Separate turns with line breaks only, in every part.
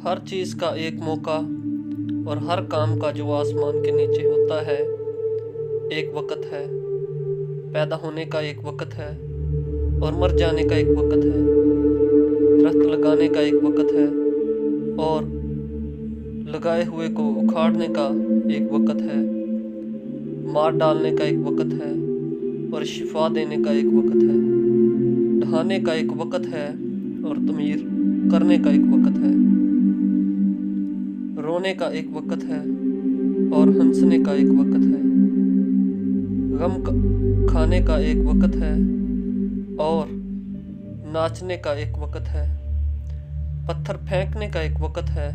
ہر چیز کا ایک موقع اور ہر کام کا جو آسمان کے نیچے ہوتا ہے ایک وقت ہے۔ پیدا ہونے کا ایک وقت ہے اور مر جانے کا ایک وقت ہے۔ درخت لگانے کا ایک وقت ہے اور لگائے ہوئے کو اکھاڑنے کا ایک وقت ہے۔ مار ڈالنے کا ایک وقت ہے اور شفا دینے کا ایک وقت ہے۔ ڈھانے کا ایک وقت ہے اور تعمیر کرنے کا ایک وقت ہے۔ رونے کا ایک وقت ہے اور ہنسنے کا ایک وقت ہے۔ غم کھانے کا ایک وقت ہے اور ناچنے کا ایک وقت ہے۔ پتھر پھینکنے کا ایک وقت ہے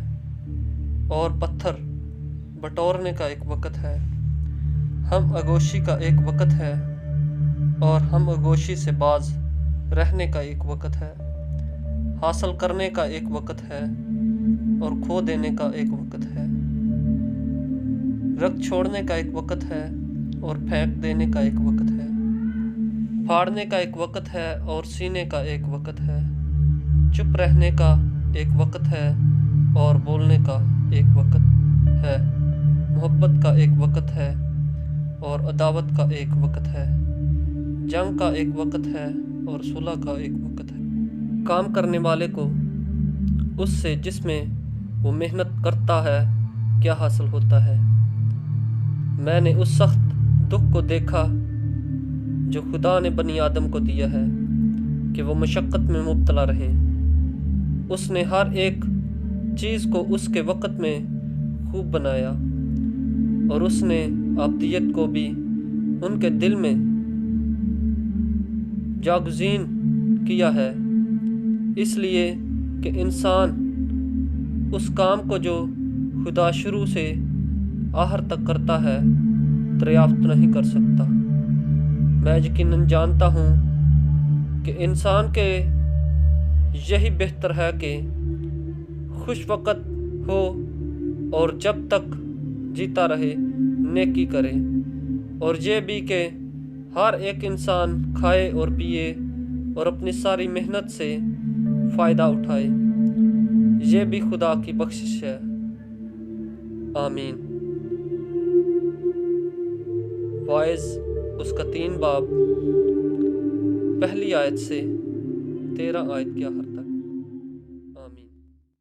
اور پتھر بٹورنے کا ایک وقت ہے۔ ہم آغوشی کا ایک وقت ہے اور ہم آغوشی سے باز رہنے کا ایک وقت ہے۔ حاصل کرنے کا ایک وقت ہے اور کھو دینے کا ایک وقت ہے۔ رکھ چھوڑنے کا ایک وقت ہے اور پھینک دینے کا ایک وقت ہے۔ پھاڑنے کا ایک وقت ہے اور سینے کا ایک وقت ہے۔ چپ رہنے کا ایک وقت ہے اور بولنے کا ایک وقت ہے۔ محبت کا ایک وقت ہے اور عداوت کا ایک وقت ہے۔ جنگ کا ایک وقت ہے اور صلح کا ایک وقت ہے۔ کام کرنے والے کو اس سے جس میں وہ محنت کرتا ہے کیا حاصل ہوتا ہے؟ میں نے اس سخت دکھ کو دیکھا جو خدا نے بنی آدم کو دیا ہے کہ وہ مشقت میں مبتلا رہیں۔ اس نے ہر ایک چیز کو اس کے وقت میں خوب بنایا اور اس نے ابدیت کو بھی ان کے دل میں جاگزین کیا ہے، اس لیے کہ انسان اس کام کو جو خدا شروع سے آخر تک کرتا ہے دریافت نہیں کر سکتا۔ میں یقیناً جانتا ہوں کہ انسان کے یہی بہتر ہے کہ خوش وقت ہو اور جب تک جیتا رہے نیکی کرے، اور یہ بھی کہ ہر ایک انسان کھائے اور پیے اور اپنی ساری محنت سے فائدہ اٹھائے۔ یہ بھی خدا کی بخشش ہے۔ آمین۔ وائز اس کا 3 باب پہلی آیت سے 13 آیت کے آخر